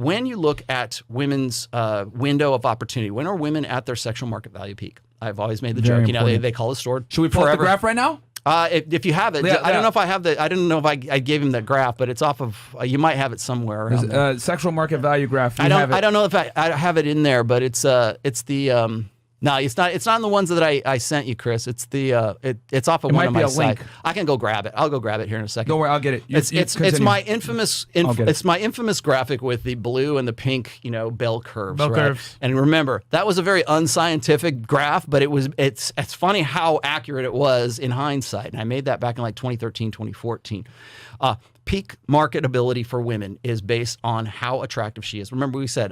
when you look at women's window of opportunity, when are women at their sexual market value peak? I've always made the joke. You know, they call a store. Should we pull up the graph right now? If you have it, I don't know if I have the. I don't know if I gave him the graph, but it's off of. You might have it somewhere. Sexual market value graph. I don't know if I have it in there, but it's the. No, it's not. It's not in the ones that I sent you, Chris. It's the. It's off of one of my sites. I can go grab it. I'll go grab it here in a second. Don't worry, I'll get it. It's my infamous. It's my infamous graphic with the blue and the pink, bell curves. Curves. And remember, that was a very unscientific graph, but it's funny how accurate it was in hindsight. And I made that back in like 2013, 2014. Peak marketability for women is based on how attractive she is. Remember, we said.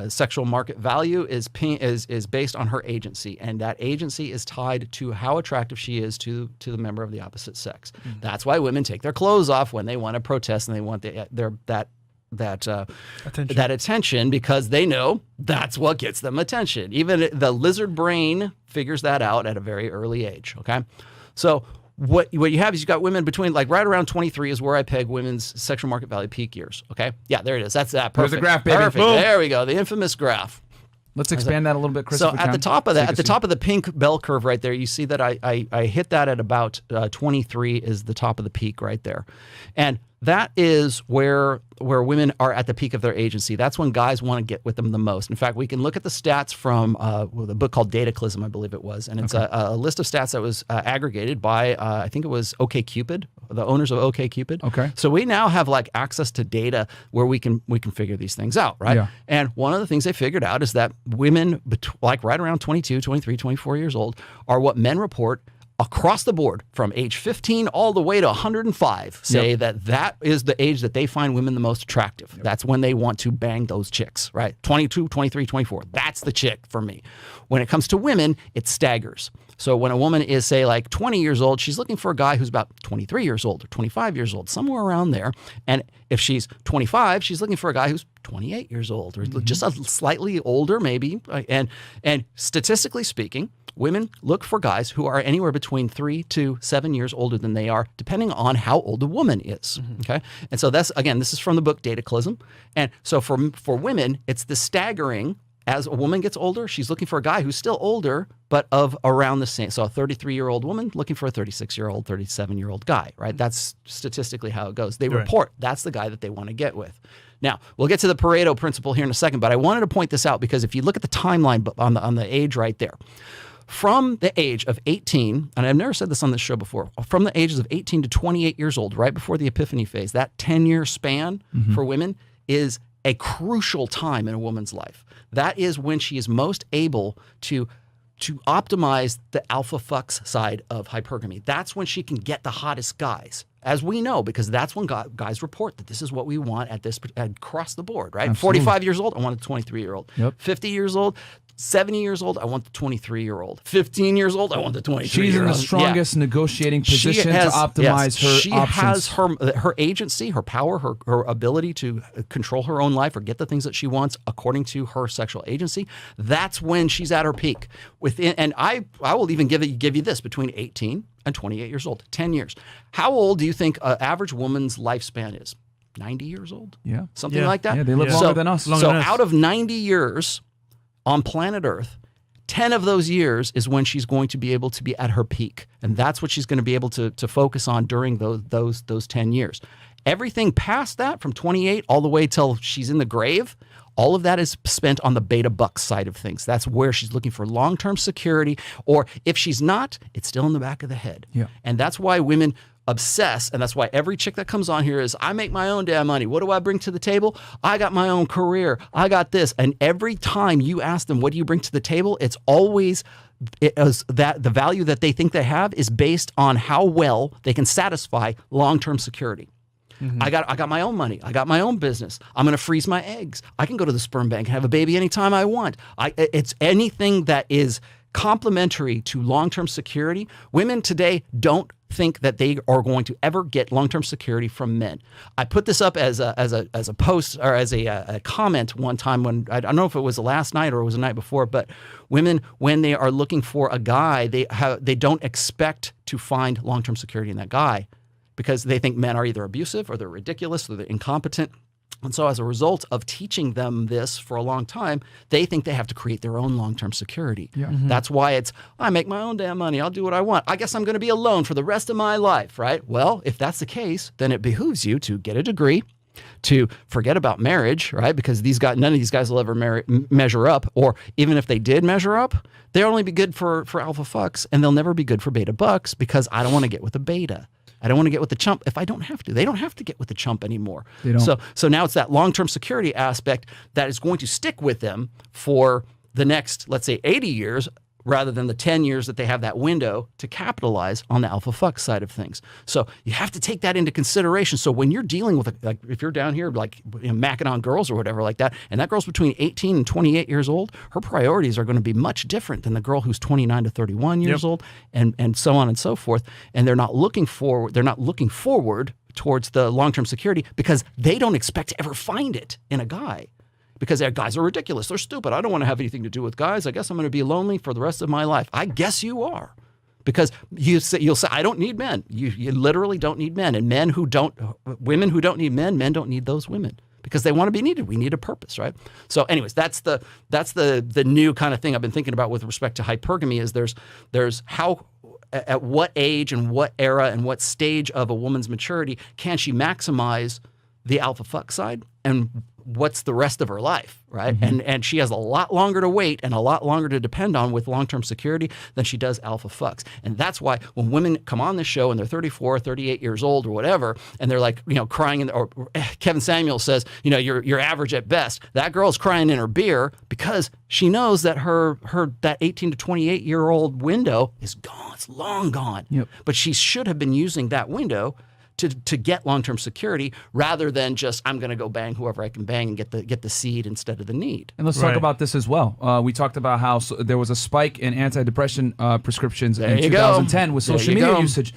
Sexual market value is based on her agency, and that agency is tied to how attractive she is to the member of the opposite sex. Mm-hmm. That's why women take their clothes off when they want to protest and they want that attention, because they know that's what gets them attention. Even the lizard brain figures that out at a very early age. Okay, so. What you have is you've got women between right around 23 is where I peg women's sexual market value peak years. Okay, yeah, there it is. That's that. Perfect. There's the graph, baby. Perfect. Boom. There we go. The infamous graph. Let's expand that a little bit, Chris. So at the top of that, at the top of the pink bell curve right there, you see that I hit that at about 23 is the top of the peak right there, and that is where women are at the peak of their agency. That's when guys want to get with them the most. In fact, we can look at the stats from the book called Dataclysm, I believe it was, and it's a list of stats that was aggregated by I think it was OkCupid, the owners of OkCupid. Okay. So we now have access to data where we can figure these things out, right? Yeah. And one of the things they figured out is that women right around 22, 23, 24 years old are what men report across the board from age 15 all the way to 105 say that is the age that they find women the most attractive. Yep. That's when they want to bang those chicks, right? 22, 23, 24. That's the chick for me. When it comes to women, it staggers. So when a woman is, say, 20 years old, she's looking for a guy who's about 23 years old or 25 years old, somewhere around there. And if she's 25, she's looking for a guy who's 28 years old or just a slightly older maybe. And statistically speaking, women look for guys who are anywhere between 3 to 7 years older than they are, depending on how old the woman is. Mm-hmm. Okay, and so this is from the book Dataclysm. And so for women, it's the staggering. As a woman gets older, she's looking for a guy who's still older, but of around the same. So a 33-year-old woman looking for a 36-year-old, 37-year-old guy, right? That's statistically how it goes. They report that's the guy that they want to get with. Now, we'll get to the Pareto principle here in a second, but I wanted to point this out because if you look at the timeline on the age right there, from the age of 18, and I've never said this on this show before, from the ages of 18 to 28 years old, right before the epiphany phase, that 10-year span for women is a crucial time in a woman's life. That is when she is most able to optimize the alpha fucks side of hypergamy. That's when she can get the hottest guys, as we know, because that's when guys report that this is what we want across the board, right? Absolutely. 45 years old, I want a 23-year-old. Yep. 50 years old, 70 years old, I want the 23-year-old. 15 years old, I want the 23-year-old. She's in the strongest negotiating position to optimize her options. She has her agency, her power, her ability to control her own life or get the things that she wants according to her sexual agency. That's when she's at her peak. And I will even give you this, between 18 and 28 years old, 10 years. How old do you think an average woman's lifespan is? 90 years old? Yeah. Something like that? Yeah, they live longer than us. So out of 90 years on planet Earth, 10 of those years is when she's going to be able to be at her peak. And that's what she's going to be able to focus on during those 10 years. Everything past that, from 28 all the way till she's in the grave, all of that is spent on the beta buck side of things. That's where she's looking for long-term security. Or if she's not, it's still in the back of the head. Yeah. And that's why women obsess, and that's why every chick that comes on here is, I make my own damn money. What do I bring to the table? I got my own career. I got this. And every time you ask them, what do you bring to the table? It's always that the value that they think they have is based on how well they can satisfy long-term security. Mm-hmm. I got my own money. I got my own business. I'm going to freeze my eggs. I can go to the sperm bank and have a baby anytime I want. It's anything that is complementary to long-term security. Women today don't think that they are going to ever get long-term security from men. I put this up as a post or as a comment one time when, I don't know if it was the last night or it was the night before, but women, when they are looking for a guy, they don't expect to find long-term security in that guy, because they think men are either abusive or they're ridiculous or they're incompetent. And so as a result of teaching them this for a long time, they think they have to create their own long-term security. Yeah. That's why it's, I make my own damn money. I'll do what I want. I guess I'm going to be alone for the rest of my life, right? Well, if that's the case, then it behooves you to get a degree, to forget about marriage, right? Because none of these guys will ever measure up, or even if they did measure up, they'll only be good for alpha fucks, and they'll never be good for beta bucks because I don't want to get with a beta. I don't want to get with the chump if I don't have to. They don't have to get with the chump anymore. They don't. So now it's that long-term security aspect that is going to stick with them for the next, let's say, 80 years, rather than the 10 years that they have that window to capitalize on the alpha fuck side of things. So you have to take that into consideration. So when you're dealing with, like, if you're down here, like, macking on girls or whatever like that, and that girl's between 18 and 28 years old, her priorities are going to be much different than the girl who's 29 to 31 years old, and so on and so forth. And they're not looking forward towards the long-term security because they don't expect to ever find it in a guy. Because their guys are ridiculous. They're stupid. I don't want to have anything to do with guys. I guess I'm going to be lonely for the rest of my life. I guess you are. Because you'll say, I don't need men. You literally don't need men. And women who don't need men don't need those women. Because they want to be needed. We need a purpose, right? So anyways, that's the new kind of thing I've been thinking about with respect to hypergamy is there's how, at what age and what era and what stage of a woman's maturity can she maximize the alpha fuck side, and what's the rest of her life, right? And she has a lot longer to wait and a lot longer to depend on with long-term security than she does alpha fucks. And that's why when women come on this show and they're 34, 38 years old or whatever, and they're like, crying or Kevin Samuels says, you're average at best. That girl's crying in her beer because she knows that her that 18 to 28 year old window is gone. It's long gone. Yep. But she should have been using that window to get long-term security rather than just I'm going to go bang whoever I can bang and get the seed instead of the need. And let's talk about this as well. We talked about how there was a spike in antidepressant prescriptions in 2010 with social media usage.